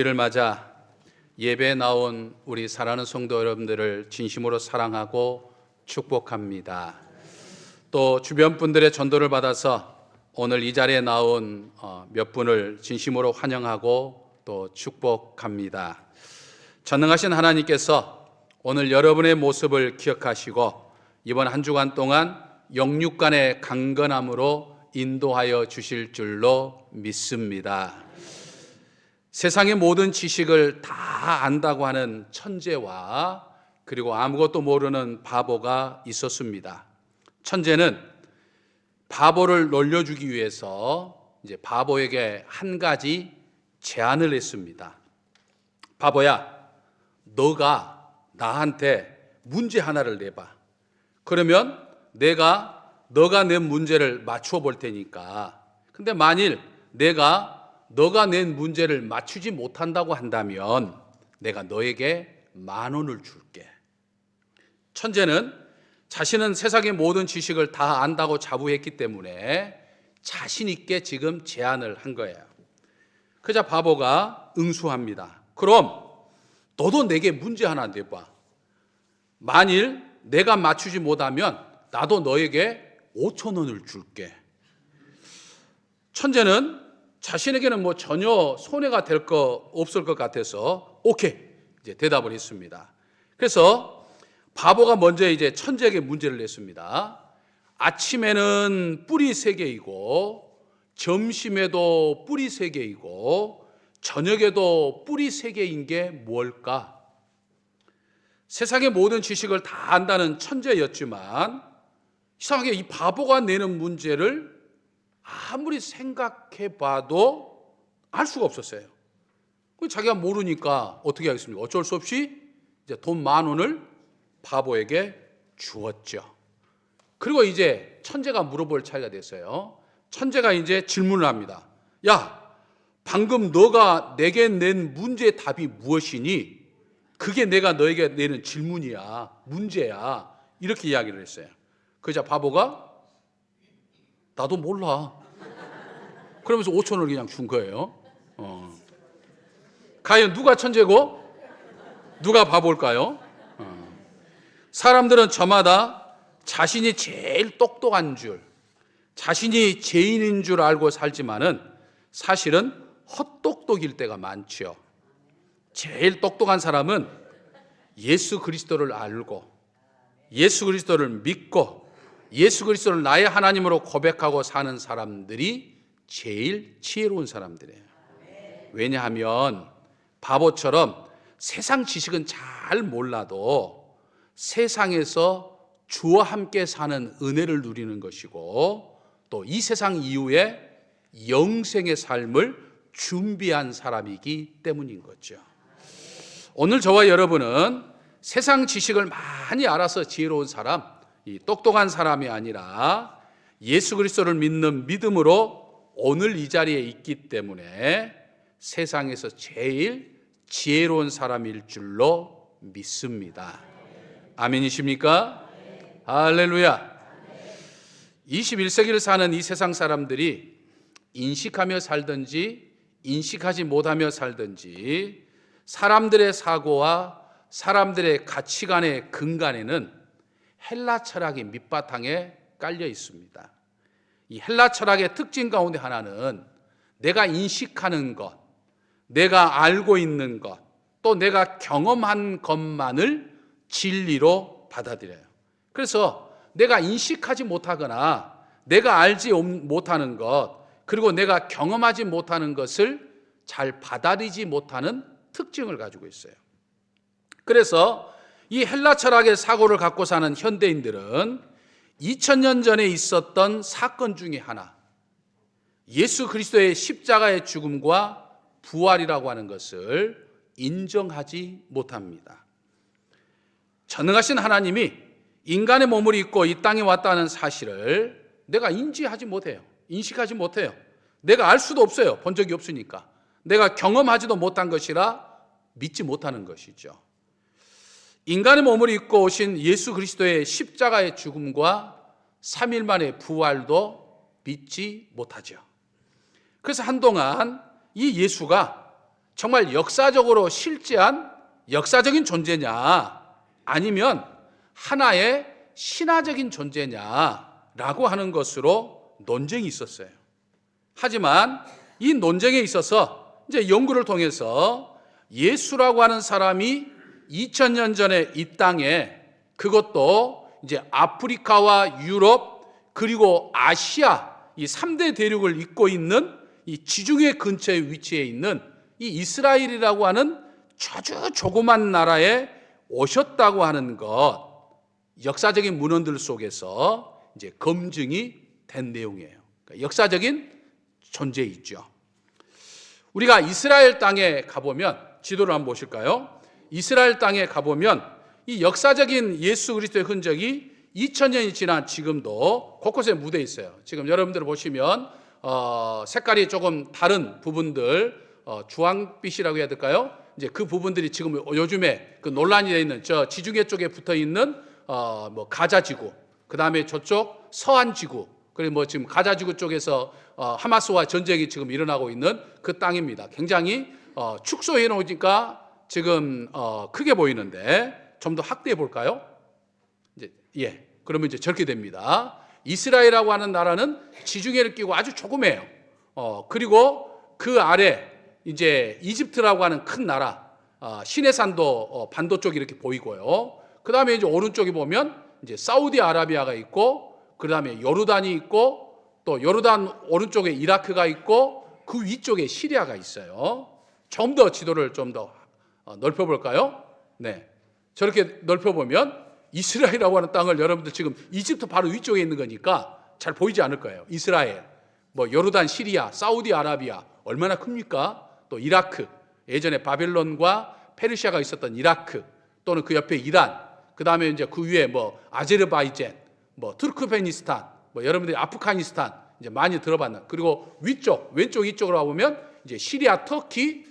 이를 맞아 예배에 나온 우리 사랑하는 성도 여러분들을 진심으로 사랑하고 축복합니다. 또 주변 분들의 전도를 받아서 오늘 이 자리에 나온 몇 분을 진심으로 환영하고 또 축복합니다. 전능하신 하나님께서 오늘 여러분의 모습을 기억하시고 이번 한 주간 동안 영육간의 강건함으로 인도하여 주실 줄로 믿습니다. 세상의 모든 지식을 다 안다고 하는 천재와 그리고 아무것도 모르는 바보가 있었습니다. 천재는 바보를 놀려주기 위해서 이제 바보에게 한 가지 제안을 했습니다. 바보야, 너가 나한테 문제 하나를 내봐. 그러면 너가 낸 문제를 맞추어 볼 테니까. 근데 만일 너가 낸 문제를 맞추지 못한다고 한다면 내가 너에게 10,000원을 줄게. 천재는 자신은 세상의 모든 지식을 다 안다고 자부했기 때문에 자신 있게 지금 제안을 한 거예요. 그자 바보가 응수합니다. 그럼 너도 내게 문제 하나 내봐. 만일 내가 맞추지 못하면 나도 너에게 5,000원을 줄게. 천재는 자신에게는 전혀 손해가 될 거 없을 것 같아서 오케이 이제 대답을 했습니다. 그래서 바보가 먼저 이제 천재에게 문제를 냈습니다. 아침에는 뿔이 3개이고 점심에도 뿔이 3개이고 저녁에도 뿔이 3개인 게 뭘까? 세상의 모든 지식을 다 안다는 천재였지만 이상하게 이 바보가 내는 문제를 아무리 생각해 봐도 알 수가 없었어요. 자기가 모르니까 어떻게 하겠습니까? 어쩔 수 없이 이제 돈 10,000원을 바보에게 주었죠. 그리고 이제 천재가 물어볼 차례가 됐어요. 천재가 이제 질문을 합니다. 야, 방금 너가 내게 낸 문제의 답이 무엇이니? 그게 내가 너에게 내는 질문이야, 문제야. 이렇게 이야기를 했어요. 그러자 바보가 나도 몰라. 그러면서 5,000원을 그냥 준 거예요. 과연 누가 천재고 누가 바보일까요? 사람들은 저마다 자신이 제일 똑똑한 줄, 자신이 죄인인 줄 알고 살지만은 사실은 헛똑똑일 때가 많죠. 제일 똑똑한 사람은 예수 그리스도를 알고 예수 그리스도를 믿고 예수 그리스도를 나의 하나님으로 고백하고 사는 사람들이 제일 지혜로운 사람들이에요. 왜냐하면 바보처럼 세상 지식은 잘 몰라도 세상에서 주와 함께 사는 은혜를 누리는 것이고 또 이 세상 이후에 영생의 삶을 준비한 사람이기 때문인 거죠. 오늘 저와 여러분은 세상 지식을 많이 알아서 지혜로운 사람, 이 똑똑한 사람이 아니라 예수 그리스도를 믿는 믿음으로 오늘 이 자리에 있기 때문에 세상에서 제일 지혜로운 사람일 줄로 믿습니다. 아멘이십니까? 할렐루야. 21세기를 사는 이 세상 사람들이 인식하며 살든지 인식하지 못하며 살든지 사람들의 사고와 사람들의 가치관의 근간에는 헬라 철학이 밑바탕에 깔려 있습니다. 이 헬라 철학의 특징 가운데 하나는 내가 인식하는 것, 내가 알고 있는 것, 또 내가 경험한 것만을 진리로 받아들여요. 그래서 내가 인식하지 못하거나 내가 알지 못하는 것, 그리고 내가 경험하지 못하는 것을 잘 받아들이지 못하는 특징을 가지고 있어요. 그래서 이 헬라 철학의 사고를 갖고 사는 현대인들은 2000년 전에 있었던 사건 중에 하나, 예수 그리스도의 십자가의 죽음과 부활이라고 하는 것을 인정하지 못합니다. 전능하신 하나님이 인간의 몸을 입고 이 땅에 왔다는 사실을 내가 인지하지 못해요. 인식하지 못해요. 내가 알 수도 없어요. 본 적이 없으니까. 내가 경험하지도 못한 것이라 믿지 못하는 것이죠. 인간의 몸을 입고 오신 예수 그리스도의 십자가의 죽음과 3일 만의 부활도 믿지 못하죠. 그래서 한동안 이 예수가 정말 역사적으로 실제한 역사적인 존재냐, 아니면 하나의 신화적인 존재냐라고 하는 것으로 논쟁이 있었어요. 하지만 이 논쟁에 있어서 이제 연구를 통해서 예수라고 하는 사람이 2000년 전에 이 땅에, 그것도 이제 아프리카와 유럽 그리고 아시아 이 3대 대륙을 잇고 있는 이 지중해 근처에 위치해 있는 이 이스라엘이라고 하는 아주 조그만 나라에 오셨다고 하는 것, 역사적인 문헌들 속에서 이제 검증이 된 내용이에요. 그러니까 역사적인 존재이죠. 우리가 이스라엘 땅에 가보면, 지도를 한번 보실까요? 이스라엘 땅에 가보면 이 역사적인 예수 그리스도의 흔적이 2000년이 지난 지금도 곳곳에 묻어 있어요. 지금 여러분들 보시면 색깔이 조금 다른 부분들, 주황빛이라고 해야 될까요? 이제 그 부분들이 지금 요즘에 그 논란이 되어 있는 저 지중해 쪽에 붙어 있는 뭐 가자 지구, 그 다음에 저쪽 서한 지구, 그리고 뭐 지금 가자 지구 쪽에서 하마스와 전쟁이 지금 일어나고 있는 그 땅입니다. 굉장히 축소해 놓으니까 지금 크게 보이는데 좀 더 확대해 볼까요? 이제 그러면 이제 저렇게 됩니다. 이스라엘이라고 하는 나라는 지중해를 끼고 아주 조그매요. 그리고 그 아래 이제 이집트라고 하는 큰 나라, 시내산도 반도 쪽이 이렇게 보이고요. 그 다음에 이제 오른쪽에 보면 이제 사우디아라비아가 있고, 그 다음에 요르단이 있고, 또 요르단 오른쪽에 이라크가 있고, 그 위쪽에 시리아가 있어요. 좀 더 지도를 좀 더 넓혀볼까요? 네, 저렇게 넓혀보면 이스라엘이라고 하는 땅을, 여러분들 지금 이집트 바로 위쪽에 있는 거니까 잘 보이지 않을 거예요. 이스라엘, 뭐 요르단, 시리아, 사우디아라비아 얼마나 큽니까? 또 이라크, 예전에 바벨론과 페르시아가 있었던 이라크, 또는 그 옆에 이란, 그 다음에 이제 그 위에 뭐 아제르바이잔, 뭐 투르크메니스탄, 뭐 여러분들이 아프가니스탄 이제 많이 들어봤나. 그리고 위쪽, 왼쪽 이쪽으로 와보면 이제 시리아, 터키,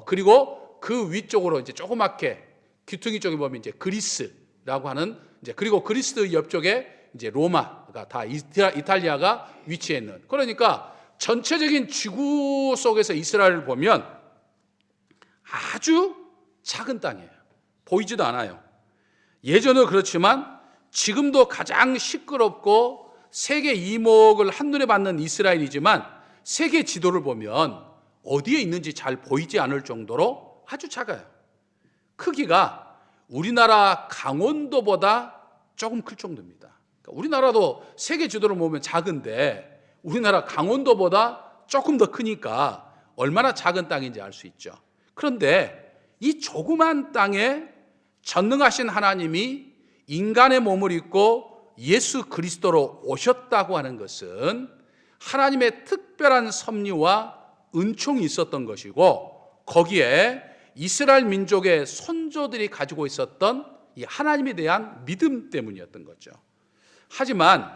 그리고 그 위쪽으로 이제 조그맣게 귀퉁이 쪽에 보면 이제 그리스라고 하는, 이제 그리고 그리스 옆쪽에 이제 로마가 다 이탈리아가 위치해 있는. 그러니까 전체적인 지구 속에서 이스라엘을 보면 아주 작은 땅이에요. 보이지도 않아요. 예전은 그렇지만 지금도 가장 시끄럽고 세계 이목을 한눈에 받는 이스라엘이지만, 세계 지도를 보면 어디에 있는지 잘 보이지 않을 정도로 아주 작아요. 크기가 우리나라 강원도보다 조금 클 정도입니다. 그러니까 우리나라도 세계 지도를 보면 작은데 우리나라 강원도보다 조금 더 크니까 얼마나 작은 땅인지 알 수 있죠. 그런데 이 조그만 땅에 전능하신 하나님이 인간의 몸을 입고 예수 그리스도로 오셨다고 하는 것은 하나님의 특별한 섭리와 은총이 있었던 것이고, 거기에 이스라엘 민족의 선조들이 가지고 있었던 이 하나님에 대한 믿음 때문이었던 거죠. 하지만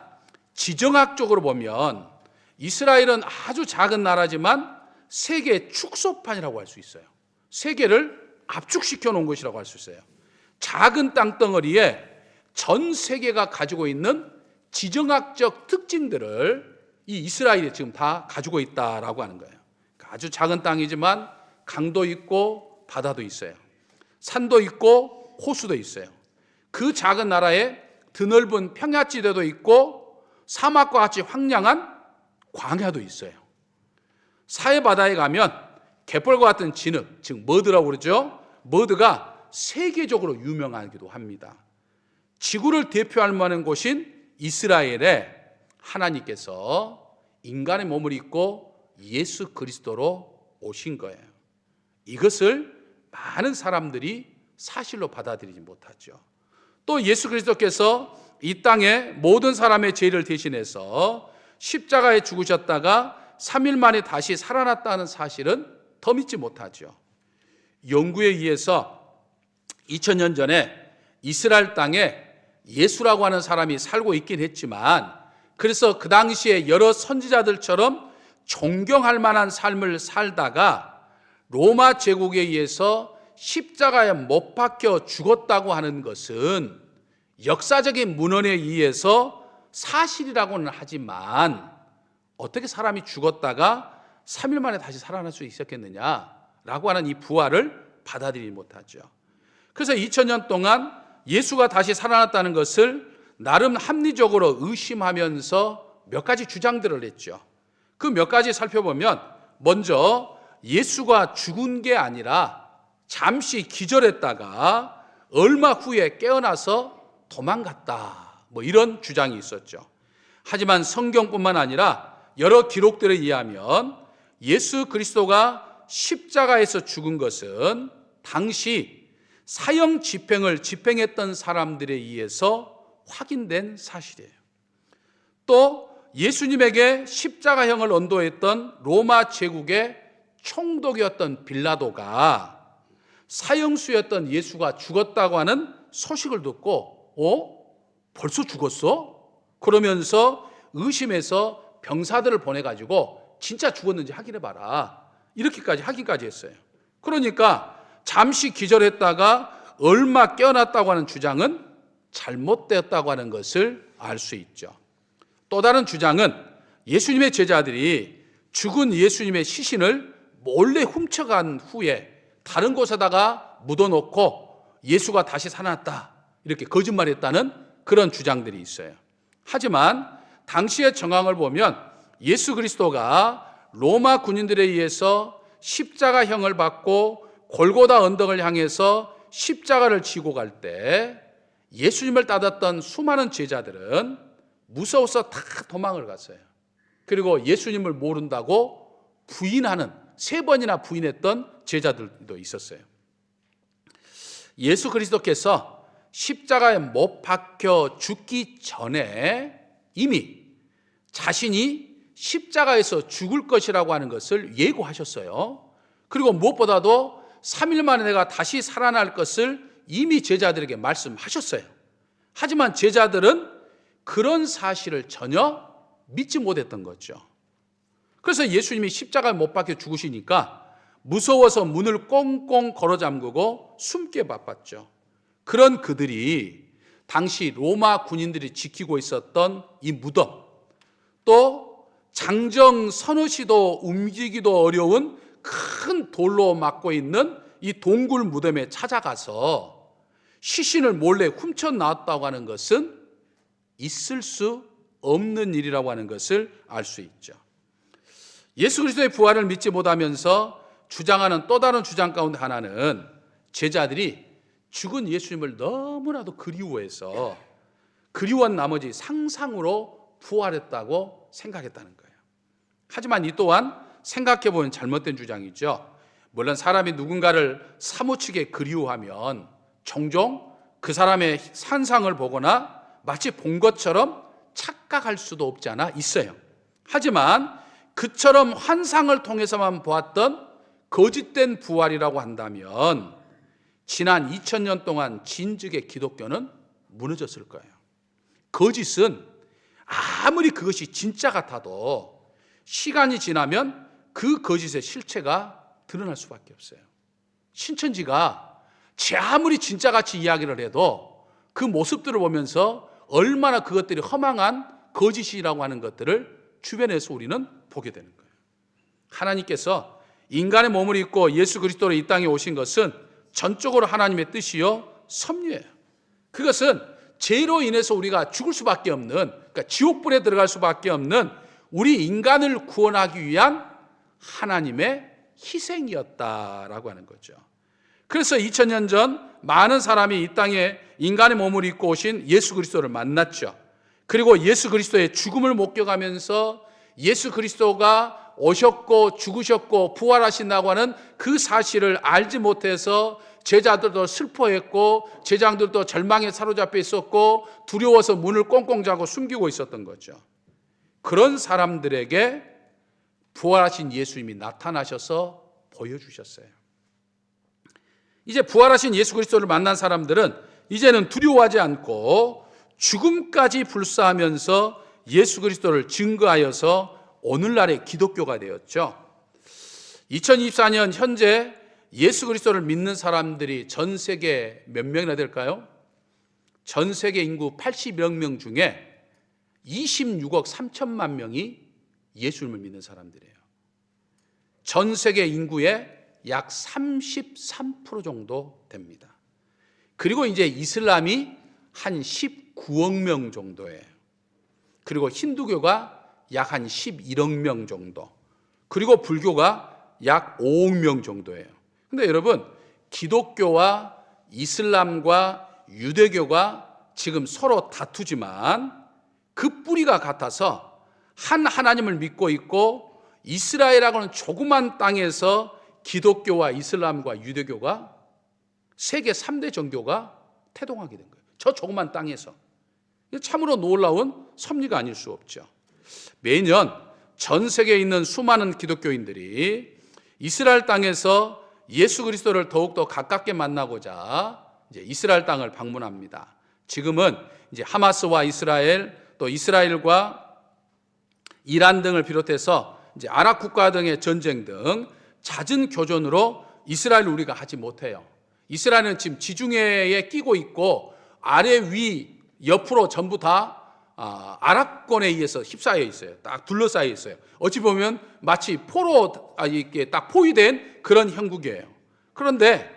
지정학적으로 보면 이스라엘은 아주 작은 나라지만 세계의 축소판이라고 할 수 있어요. 세계를 압축시켜 놓은 것이라고 할 수 있어요. 작은 땅덩어리에 전 세계가 가지고 있는 지정학적 특징들을 이 이스라엘이 지금 다 가지고 있다라고 하는 거예요. 아주 작은 땅이지만 강도 있고 바다도 있어요. 산도 있고 호수도 있어요. 그 작은 나라에 드넓은 평야지대도 있고 사막과 같이 황량한 광야도 있어요. 사해바다에 가면 갯벌과 같은 진흙, 즉 머드라고 그러죠. 머드가 세계적으로 유명하기도 합니다. 지구를 대표할 만한 곳인 이스라엘에 하나님께서 인간의 몸을 입고 예수 그리스도로 오신 거예요. 이것을 많은 사람들이 사실로 받아들이지 못하죠. 또 예수 그리스도께서 이 땅에 모든 사람의 죄를 대신해서 십자가에 죽으셨다가 3일 만에 다시 살아났다는 사실은 더 믿지 못하죠. 연구에 의해서 2000년 전에 이스라엘 땅에 예수라고 하는 사람이 살고 있긴 했지만, 그래서 그 당시에 여러 선지자들처럼 존경할 만한 삶을 살다가 로마 제국에 의해서 십자가에 못 박혀 죽었다고 하는 것은 역사적인 문헌에 의해서 사실이라고는 하지만, 어떻게 사람이 죽었다가 3일 만에 다시 살아날 수 있었겠느냐? 라고 하는 이 부활을 받아들이지 못하죠. 그래서 2000년 동안 예수가 다시 살아났다는 것을 나름 합리적으로 의심하면서 몇 가지 주장들을 했죠. 그 몇 가지 살펴보면, 먼저 예수가 죽은 게 아니라 잠시 기절했다가 얼마 후에 깨어나서 도망갔다, 이런 주장이 있었죠. 하지만 성경뿐만 아니라 여러 기록들에 의하면 예수 그리스도가 십자가에서 죽은 것은 당시 사형 집행을 집행했던 사람들에 의해서 확인된 사실이에요. 또 예수님에게 십자가형을 언도했던 로마 제국의 총독이었던 빌라도가 사형수였던 예수가 죽었다고 하는 소식을 듣고 벌써 죽었어? 그러면서 의심해서 병사들을 보내가지고 진짜 죽었는지 확인해봐라, 이렇게까지 확인까지 했어요. 그러니까 잠시 기절했다가 얼마 깨어났다고 하는 주장은 잘못되었다고 하는 것을 알 수 있죠. 또 다른 주장은 예수님의 제자들이 죽은 예수님의 시신을 몰래 훔쳐간 후에 다른 곳에다가 묻어놓고 예수가 다시 살아났다, 이렇게 거짓말했다는 그런 주장들이 있어요. 하지만 당시의 정황을 보면 예수 그리스도가 로마 군인들에 의해서 십자가형을 받고 골고다 언덕을 향해서 십자가를 지고 갈 때 예수님을 따랐던 수많은 제자들은 무서워서 다 도망을 갔어요. 그리고 예수님을 모른다고 부인하는, 3번이나 부인했던 제자들도 있었어요. 예수 그리스도께서 십자가에 못 박혀 죽기 전에 이미 자신이 십자가에서 죽을 것이라고 하는 것을 예고하셨어요. 그리고 무엇보다도 3일 만에 내가 다시 살아날 것을 이미 제자들에게 말씀하셨어요. 하지만 제자들은 그런 사실을 전혀 믿지 못했던 거죠. 그래서 예수님이 십자가에 못 박혀 죽으시니까 무서워서 문을 꽁꽁 걸어 잠그고 숨게 바빴죠. 그런 그들이 당시 로마 군인들이 지키고 있었던 이 무덤, 또 장정 서너 시도 움직이기도 어려운 큰 돌로 막고 있는 이 동굴 무덤에 찾아가서 시신을 몰래 훔쳐 나왔다고 하는 것은 있을 수 없는 일이라고 하는 것을 알 수 있죠. 예수 그리스도의 부활을 믿지 못하면서 주장하는 또 다른 주장 가운데 하나는 제자들이 죽은 예수님을 너무나도 그리워해서 그리워한 나머지 상상으로 부활했다고 생각했다는 거예요. 하지만 이 또한 생각해보면 잘못된 주장이죠. 물론 사람이 누군가를 사무치게 그리워하면 종종 그 사람의 산상을 보거나 마치 본 것처럼 착각할 수도 없지 않아 있어요. 하지만 그처럼 환상을 통해서만 보았던 거짓된 부활이라고 한다면 지난 2000년 동안 진즉의 기독교는 무너졌을 거예요. 거짓은 아무리 그것이 진짜 같아도 시간이 지나면 그 거짓의 실체가 드러날 수밖에 없어요. 신천지가 제 아무리 진짜같이 이야기를 해도 그 모습들을 보면서 얼마나 그것들이 허망한 거짓이라고 하는 것들을 주변에서 우리는 보게 되는 거예요. 하나님께서 인간의 몸을 입고 예수 그리스도로 이 땅에 오신 것은 전적으로 하나님의 뜻이요 섭리예요. 그것은 죄로 인해서 우리가 죽을 수밖에 없는, 그러니까 지옥불에 들어갈 수밖에 없는 우리 인간을 구원하기 위한 하나님의 희생이었다라고 하는 거죠. 그래서 2000년 전 많은 사람이 이 땅에 인간의 몸을 입고 오신 예수 그리스도를 만났죠. 그리고 예수 그리스도의 죽음을 목격하면서 예수 그리스도가 오셨고 죽으셨고 부활하신다고 하는 그 사실을 알지 못해서 제자들도 슬퍼했고 제자들도 절망에 사로잡혀 있었고 두려워서 문을 꽁꽁 자고 숨기고 있었던 거죠. 그런 사람들에게 부활하신 예수님이 나타나셔서 보여주셨어요. 이제 부활하신 예수 그리스도를 만난 사람들은 이제는 두려워하지 않고 죽음까지 불사하면서 예수 그리스도를 증거하여서 오늘날의 기독교가 되었죠. 2024년 현재 예수 그리스도를 믿는 사람들이 전 세계 몇 명이나 될까요? 전 세계 인구 80여 명 중에 26억 3천만 명이 예수님을 믿는 사람들이에요. 전 세계 인구의 약 33% 정도 됩니다. 그리고 이제 이슬람이 한 19억 명 정도예요. 그리고 힌두교가 약 한 11억 명 정도. 그리고 불교가 약 5억 명 정도예요. 근데 여러분, 기독교와 이슬람과 유대교가 지금 서로 다투지만 그 뿌리가 같아서 한 하나님을 믿고 있고, 이스라엘하고 하는 조그만 땅에서 기독교와 이슬람과 유대교가 세계 3대 정교가 태동하게 된 거예요. 저 조그만 땅에서. 참으로 놀라운 섭리가 아닐 수 없죠. 매년 전 세계에 있는 수많은 기독교인들이 이스라엘 땅에서 예수 그리스도를 더욱더 가깝게 만나고자 이제 이스라엘 땅을 방문합니다. 지금은 이제 하마스와 이스라엘, 또 이스라엘과 이란 등을 비롯해서 이제 아랍 국가 등의 전쟁 등 잦은 교전으로 이스라엘을 우리가 하지 못해요. 이스라엘은 지금 지중해에 끼고 있고 아래 위 옆으로 전부 다 아랍권에 의해서 휩싸여 있어요. 딱 둘러싸여 있어요. 어찌 보면 마치 포로 이렇게 딱 포위된 그런 형국이에요. 그런데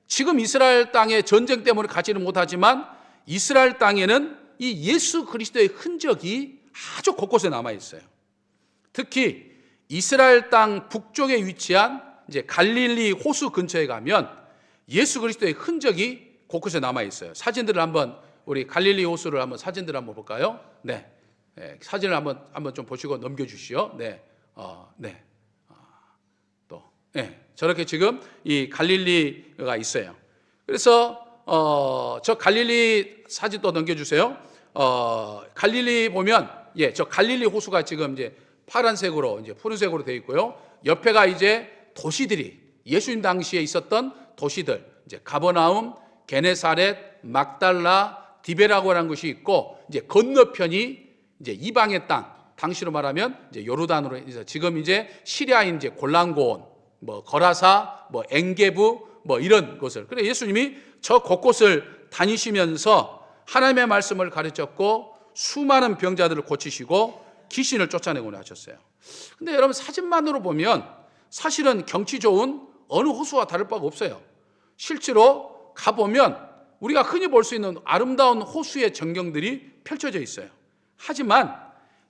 지금 이스라엘 땅에 전쟁 때문에 가지는 못하지만 이스라엘 땅에는 이 예수 그리스도의 흔적이 아주 곳곳에 남아 있어요. 특히 이스라엘 땅 북쪽에 위치한 이제 갈릴리 호수 근처에 가면 예수 그리스도의 흔적이 곳곳에 남아 있어요. 사진들을 한번, 우리 갈릴리 호수를 한번 사진들을 한번 볼까요? 네, 사진을 한번 좀 보시고 넘겨주시오. 저렇게 지금 이 갈릴리가 있어요. 그래서 저 갈릴리 사진 또 넘겨주세요. 갈릴리 보면 저 갈릴리 호수가 지금 이제 파란색으로 이제 푸른색으로 되어 있고요. 옆에가 이제 도시들이 예수님 당시에 있었던 도시들, 이제 가버나움, 게네사렛, 막달라, 디베라고라는 것이 있고, 이제 건너편이 이제 이방의 땅, 당시로 말하면 이제 요르단으로 해서 지금 이제 시리아인 이제 골란고온, 뭐 거라사, 뭐 엥게부, 뭐 이런 곳을. 그래 예수님이 저 곳곳을 다니시면서 하나님의 말씀을 가르쳤고 수많은 병자들을 고치시고 귀신을 쫓아내곤 하셨어요. 근데 여러분, 사진만으로 보면 사실은 경치 좋은 어느 호수와 다를 바가 없어요. 실제로 가보면 우리가 흔히 볼 수 있는 아름다운 호수의 전경들이 펼쳐져 있어요. 하지만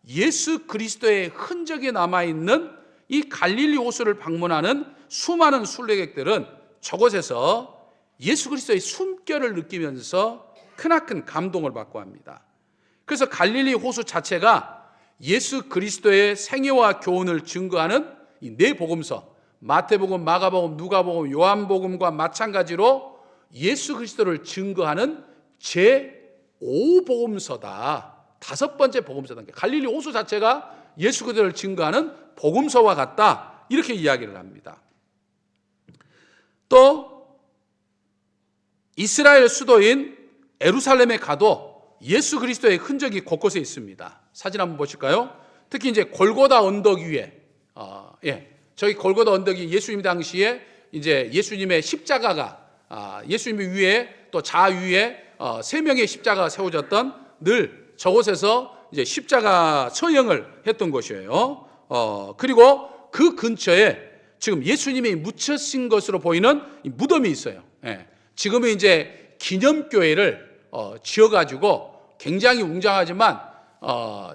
예수 그리스도의 흔적이 남아있는 이 갈릴리 호수를 방문하는 수많은 순례객들은 저곳에서 예수 그리스도의 숨결을 느끼면서 크나큰 감동을 받고 합니다. 그래서 갈릴리 호수 자체가 예수 그리스도의 생애와 교훈을 증거하는 이 네 복음서, 마태복음, 마가복음, 누가복음, 요한복음과 마찬가지로 예수 그리스도를 증거하는 제5복음서다. 5번째 복음서다. 갈릴리 호수 자체가 예수 그리스도를 증거하는 복음서와 같다. 이렇게 이야기를 합니다. 또 이스라엘 수도인 예루살렘에 가도 예수 그리스도의 흔적이 곳곳에 있습니다. 사진 한번 보실까요? 특히 이제 골고다 언덕 위에, 저기 골고다 언덕이 예수님 당시에 이제 예수님의 십자가가 예수님 위에 또 좌위에 3명의 십자가가 세워졌던 늘 저곳에서 이제 십자가 처형을 했던 곳이에요. 그리고 그 근처에 지금 예수님이 묻혀진 것으로 보이는 무덤이 있어요. 지금은 이제 기념교회를 지어가지고 굉장히 웅장하지만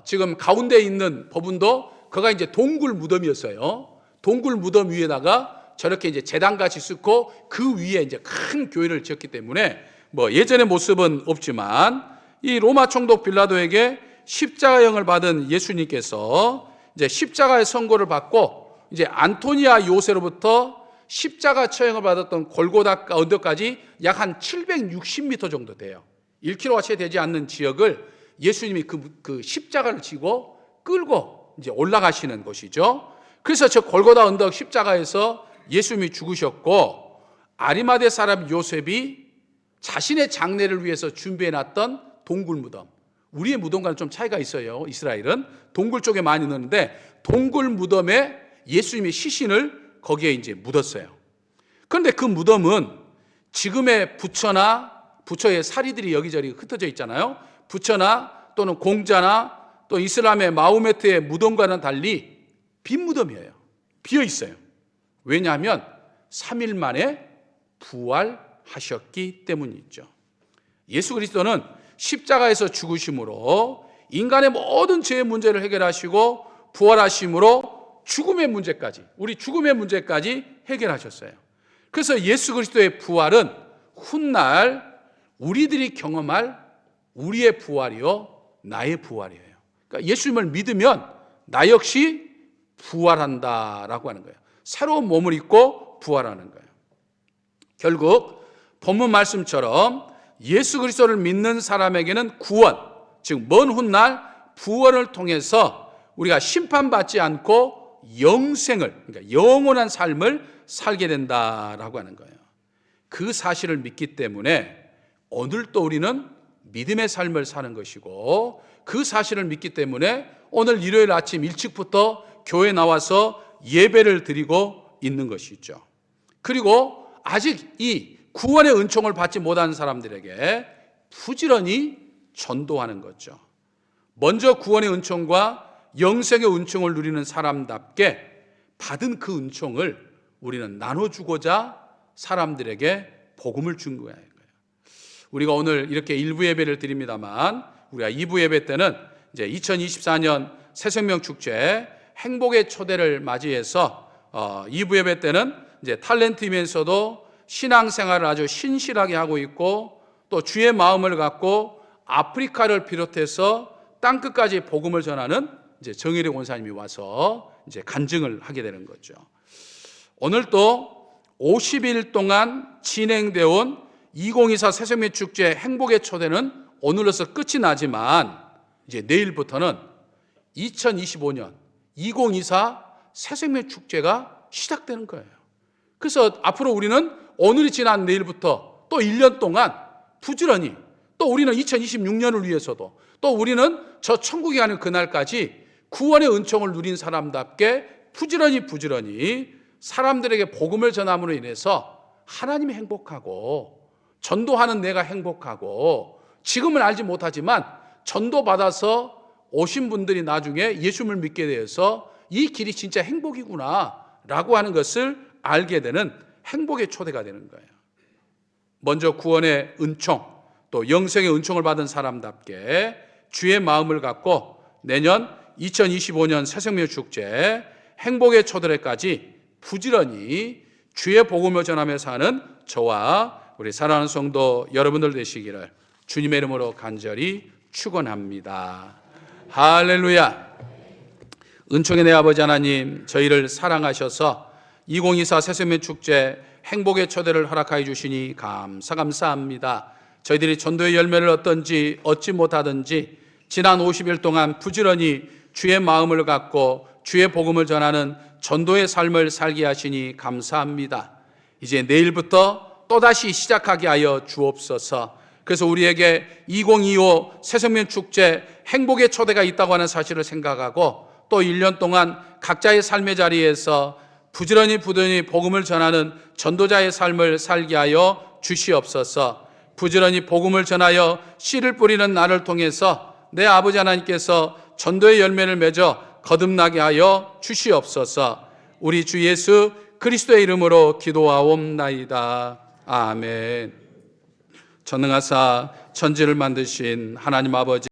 지금 가운데 있는 부분도 그가 이제 동굴 무덤이었어요. 동굴 무덤 위에다가 저렇게 이제 제단같이 쌓고 그 위에 이제 큰 교회를 지었기 때문에 뭐 예전의 모습은 없지만 이 로마 총독 빌라도에게 십자가형을 받은 예수님께서 이제 십자가의 선고를 받고 이제 안토니아 요새로부터 십자가 처형을 받았던 골고다 언덕까지 약 한 760m 정도 돼요. 1km가 채 되지 않는 지역을 예수님이 그 십자가를 지고 끌고 이제 올라가시는 곳이죠. 그래서 저 골고다 언덕 십자가에서 예수님이 죽으셨고, 아리마대 사람 요셉이 자신의 장례를 위해서 준비해놨던 동굴 무덤, 우리의 무덤과는 좀 차이가 있어요. 이스라엘은 동굴 쪽에 많이 넣는데 동굴 무덤에 예수님의 시신을 거기에 이제 묻었어요. 그런데 그 무덤은 지금의 부처의 사리들이 여기저기 흩어져 있잖아요. 부처나 또는 공자나 또 이슬람의 마호메트의 무덤과는 달리 빈 무덤이에요. 비어 있어요. 왜냐하면 3일 만에 부활하셨기 때문이죠. 예수 그리스도는 십자가에서 죽으심으로 인간의 모든 죄의 문제를 해결하시고 부활하심으로 죽음의 문제까지, 우리 죽음의 문제까지 해결하셨어요. 그래서 예수 그리스도의 부활은 훗날 우리들이 경험할 우리의 부활이요, 나의 부활이에요. 그러니까 예수님을 믿으면 나 역시 부활한다라고 하는 거예요. 새로운 몸을 입고 부활하는 거예요. 결국 본문 말씀처럼 예수 그리스도를 믿는 사람에게는 구원, 즉 먼 훗날 부활을 통해서 우리가 심판받지 않고 영생을, 그러니까 영원한 삶을 살게 된다라고 하는 거예요. 그 사실을 믿기 때문에 오늘도 우리는 믿음의 삶을 사는 것이고, 그 사실을 믿기 때문에 오늘 일요일 아침 일찍부터 교회에 나와서 예배를 드리고 있는 것이죠. 그리고 아직 이 구원의 은총을 받지 못한 사람들에게 부지런히 전도하는 거죠. 먼저 구원의 은총과 영생의 은총을 누리는 사람답게 받은 그 은총을 우리는 나눠주고자 사람들에게 복음을 준 거예요. 우리가 오늘 이렇게 1부 예배를 드립니다만, 우리가 2부 예배 때는 이제 2024년 새생명 축제 행복의 초대를 맞이해서 2부 예배 때는 이제 탤런트이면서도 신앙생활을 아주 신실하게 하고 있고, 또 주의 마음을 갖고 아프리카를 비롯해서 땅끝까지 복음을 전하는 이제 정일의 권사님이 와서 이제 간증을 하게 되는 거죠. 오늘 또 50일 동안 진행되어 온 2024 새생명 축제 행복의 초대는 오늘로서 끝이 나지만, 이제 내일부터는 2025년 2024 새생명 축제가 시작되는 거예요. 그래서 앞으로 우리는 오늘이 지난 내일부터 또 1년 동안 부지런히, 또 우리는 2026년을 위해서도, 또 우리는 저 천국에 가는 그날까지 구원의 은총을 누린 사람답게 부지런히 사람들에게 복음을 전함으로 인해서 하나님이 행복하고, 전도하는 내가 행복하고, 지금은 알지 못하지만 전도받아서 오신 분들이 나중에 예수님을 믿게 되어서 이 길이 진짜 행복이구나 라고 하는 것을 알게 되는 행복의 초대가 되는 거예요. 먼저 구원의 은총, 또 영생의 은총을 받은 사람답게 주의 마음을 갖고 내년 2025년 새생명 축제 행복의 초대까지 부지런히 주의 복음을 전하며 사는 저와 우리 사랑하는 성도 여러분들 되시기를 주님의 이름으로 간절히 축원합니다. 할렐루야. 은총의 내 아버지 하나님, 저희를 사랑하셔서 2024 새생명 축제 행복의 초대를 허락하여 주시니 감사합니다. 저희들이 전도의 열매를 얻지 못하든지 지난 50일 동안 부지런히 주의 마음을 갖고 주의 복음을 전하는 전도의 삶을 살게 하시니 감사합니다. 이제 내일부터 또다시 시작하게 하여 주옵소서. 그래서 우리에게 2025 새생명 축제 행복의 초대가 있다고 하는 사실을 생각하고, 또 1년 동안 각자의 삶의 자리에서 부지런히 복음을 전하는 전도자의 삶을 살게 하여 주시옵소서. 부지런히 복음을 전하여 씨를 뿌리는 나를 통해서 내 아버지 하나님께서 전도의 열매를 맺어 거듭나게 하여 주시옵소서. 우리 주 예수 그리스도의 이름으로 기도하옵나이다. 아멘. 전능하사 천지를 만드신 하나님 아버지,